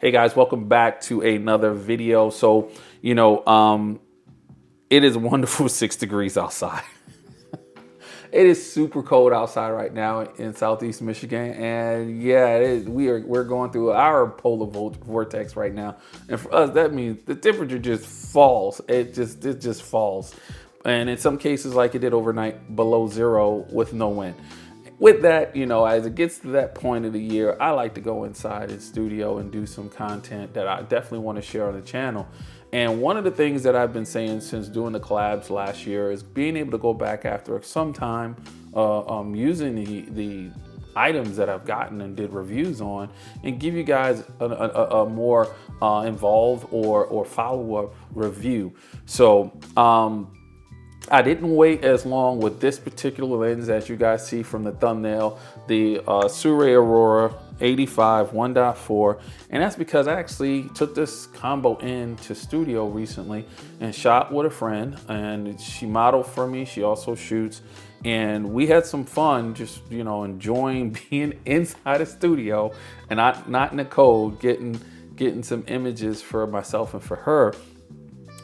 Hey guys, welcome back to another video. So, it is wonderful 6 degrees outside. It is super cold outside right now in Southeast Michigan, and yeah, it is. We're going through our polar vortex right now, and for us, that means the temperature just falls. It just falls, and in some cases, like it did overnight, below zero with no wind. With that, as it gets to that point of the year, I like to go inside in studio and do some content that I definitely want to share on the channel. And one of the things that I've been saying since doing the collabs last year is being able to go back after some time using the items that I've gotten and did reviews on and give you guys a more involved or follow-up review. So, I didn't wait as long with this particular lens as you guys see from the thumbnail, the SIRUI Aurora 85 1.4, and that's because I actually took this combo into studio recently and shot with a friend, and she modeled for me. She also shoots, and we had some fun just enjoying being inside a studio and not in the cold, getting some images for myself and for her.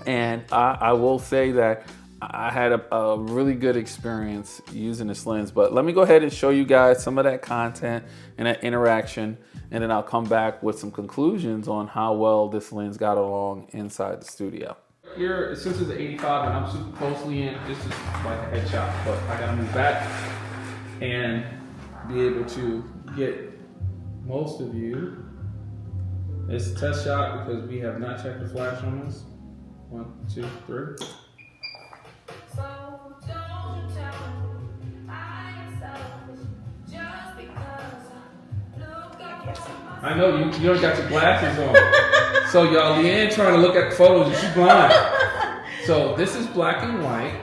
And I will say that I had a really good experience using this lens, but let me go ahead and show you guys some of that content and that interaction, and then I'll come back with some conclusions on how well this lens got along inside the studio. Here, since it's an 85 and I'm super closely in, this is like a headshot, but I gotta move back and be able to get most of you. It's a test shot because we have not checked the flash on this. 1, 2, 3. I know you don't got your glasses on. So y'all, Leanne trying to look at the photos and she's blind. So this is black and white.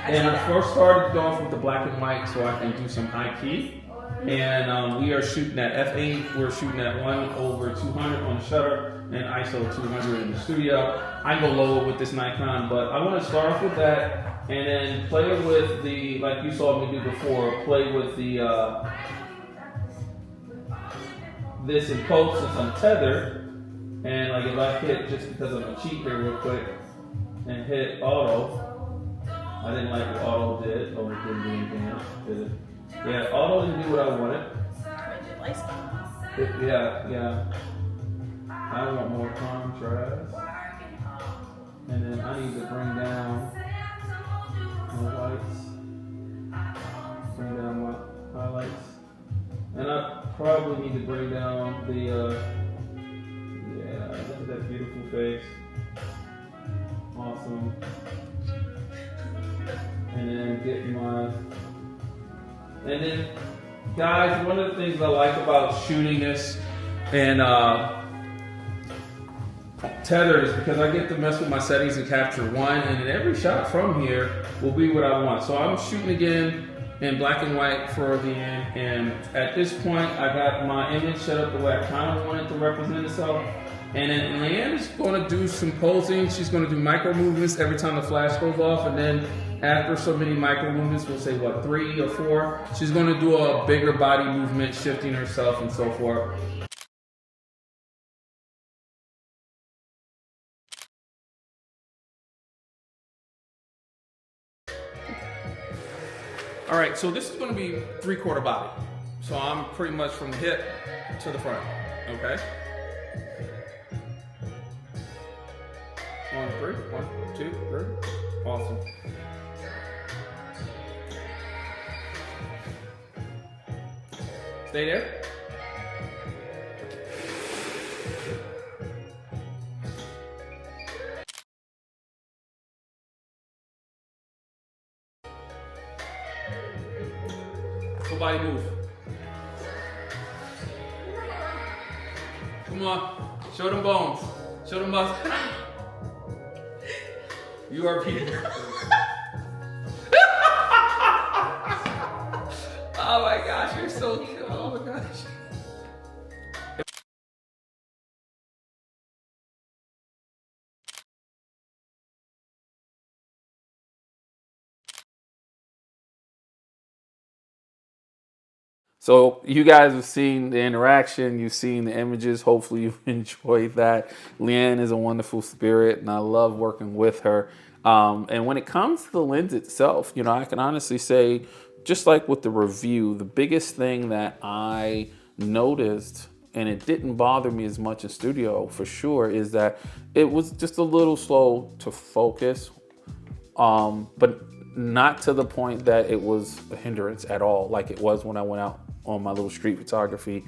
And I first started off with the black and white so I can do some high key. And we are shooting at f8. We're shooting at 1/200 on the shutter and ISO 200 in the studio. I go lower with this Nikon, but I want to start off with that and then play with the, like you saw me do before, play with the this in post since I'm tethered, and like if I hit, just because I'm a cheat here real quick, and hit auto, I didn't like what auto did. Oh, it didn't do anything else, did it? Yeah, auto didn't do what I wanted. Yeah. I want more contrast, and then I need to bring down my whites, bring down my highlights. And I probably need to bring down the, yeah, look at that beautiful face. Awesome. And then get my, and then guys, one of the things I like about shooting this and Tethered is because I get to mess with my settings and capture one, and then every shot from here will be what I want. So I'm shooting again in black and white for the end, and at this point I got my image set up the way I kind of want it to represent itself. And then Leanne is going to do some posing. She's going to do micro movements every time the flash goes off, and then after so many micro movements, we'll say what, 3 or 4, she's going to do a bigger body movement, shifting herself and so forth. All right, so this is going to be 3/4 body. So I'm pretty much from the hip to the front, okay? 1, 3, 1, 2, 3. Awesome. Stay there. Full body move. Come on, show them bones. Show them muscles. You are Peter. Oh my gosh, you're so cute. Oh my gosh. So you guys have seen the interaction, you've seen the images. Hopefully you've enjoyed that. Leanne is a wonderful spirit, and I love working with her. And when it comes to the lens itself, you know, I can honestly say, just like with the review, the biggest thing that I noticed, and it didn't bother me as much in studio for sure, is that it was just a little slow to focus, but not to the point that it was a hindrance at all, like it was when I went out on my little street photography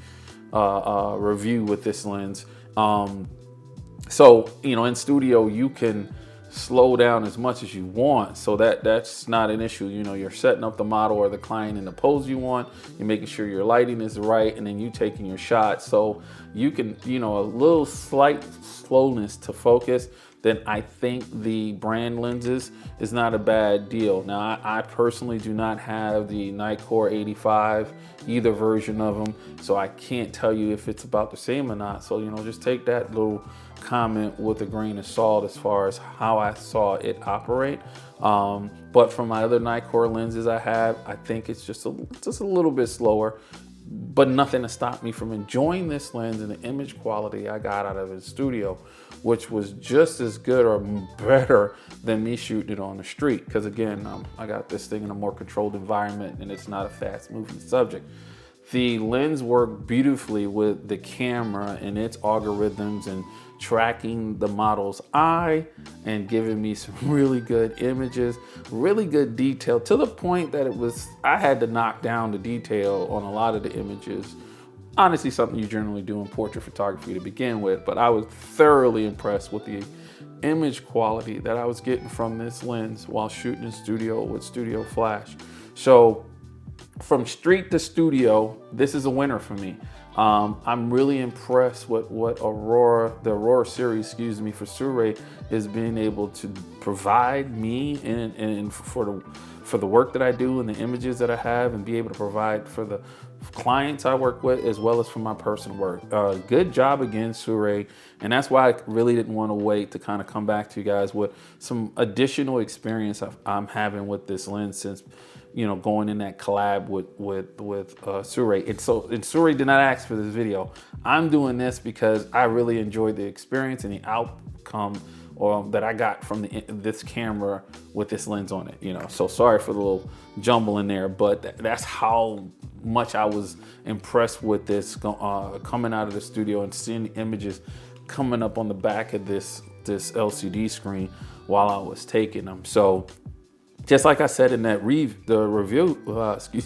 review with this lens. So, you know, in studio, you can slow down as much as you want. So that's not an issue. You know, you're setting up the model or the client in the pose you want. You're making sure your lighting is right, and then you taking your shot. So you can, you know, a little slight slowness to focus, then I think the brand lenses is not a bad deal. Now, I personally do not have the Nikon 85, either version of them, so I can't tell you if it's about the same or not. So, you know, just take that little comment with a grain of salt as far as how I saw it operate. But from my other Nikon lenses I have, I think it's just a little bit slower, but nothing to stop me from enjoying this lens and the image quality I got out of the studio, which was just as good or better than me shooting it on the street. Because again, I got this thing in a more controlled environment, and it's not a fast moving subject. The lens worked beautifully with the camera and its algorithms and tracking the model's eye and giving me some really good images, really good detail, to the point that I had to knock down the detail on a lot of the images. Honestly, something you generally do in portrait photography to begin with, but I was thoroughly impressed with the image quality that I was getting from this lens while shooting in studio with Studio Flash. So from street to studio, this is a winner for me. I'm really impressed with what the Aurora series, for SIRUI, is being able to provide me and for the work that I do and the images that I have, and be able to provide for the clients I work with as well as for my personal work. Good job again, SIRUI, and that's why I really didn't want to wait to kind of come back to you guys with some additional experience I'm having with this lens, since, you know, going in that collab with SIRUI. And SIRUI did not ask for this video. I'm doing this because I really enjoyed the experience and the outcome that I got from this camera with this lens on it. You know, so sorry for the little jumble in there, but that's how much I was impressed with this coming out of the studio and seeing the images coming up on the back of this LCD screen while I was taking them. So, just like I said in that review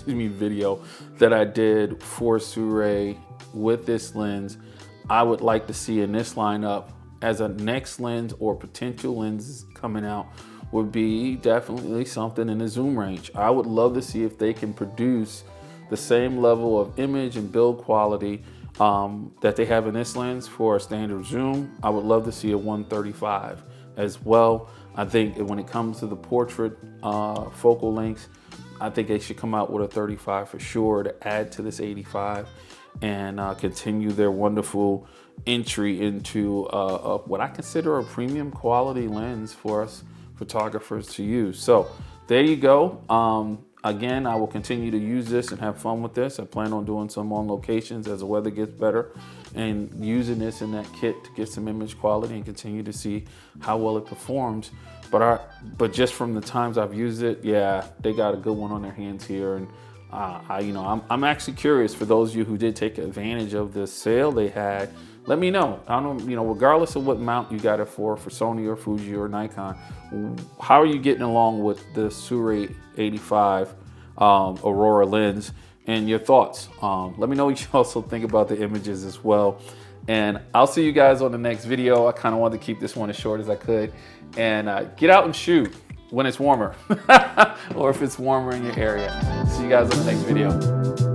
video that I did for SIRUI with this lens, I would like to see in this lineup as a next lens or potential lenses coming out would be definitely something in the zoom range. I would love to see if they can produce the same level of image and build quality that they have in this lens for a standard zoom. I would love to see a 135 as well. I think when it comes to the portrait focal lengths, I think they should come out with a 35 for sure to add to this 85 and continue their wonderful entry into what I consider a premium quality lens for us photographers to use. So there you go. Again, I will continue to use this and have fun with this. I plan on doing some on locations as the weather gets better and using this in that kit to get some image quality and continue to see how well it performs. But just from the times I've used it, yeah, they got a good one on their hands here. And I'm actually curious, for those of you who did take advantage of the sale they had, let me know. I don't, regardless of what mount you got it for Sony or Fuji or Nikon, how are you getting along with the SIRUI 85 Aurora lens and your thoughts? Let me know what you also think about the images as well. And I'll see you guys on the next video. I kind of wanted to keep this one as short as I could. And get out and shoot when it's warmer or if it's warmer in your area. See you guys on the next video.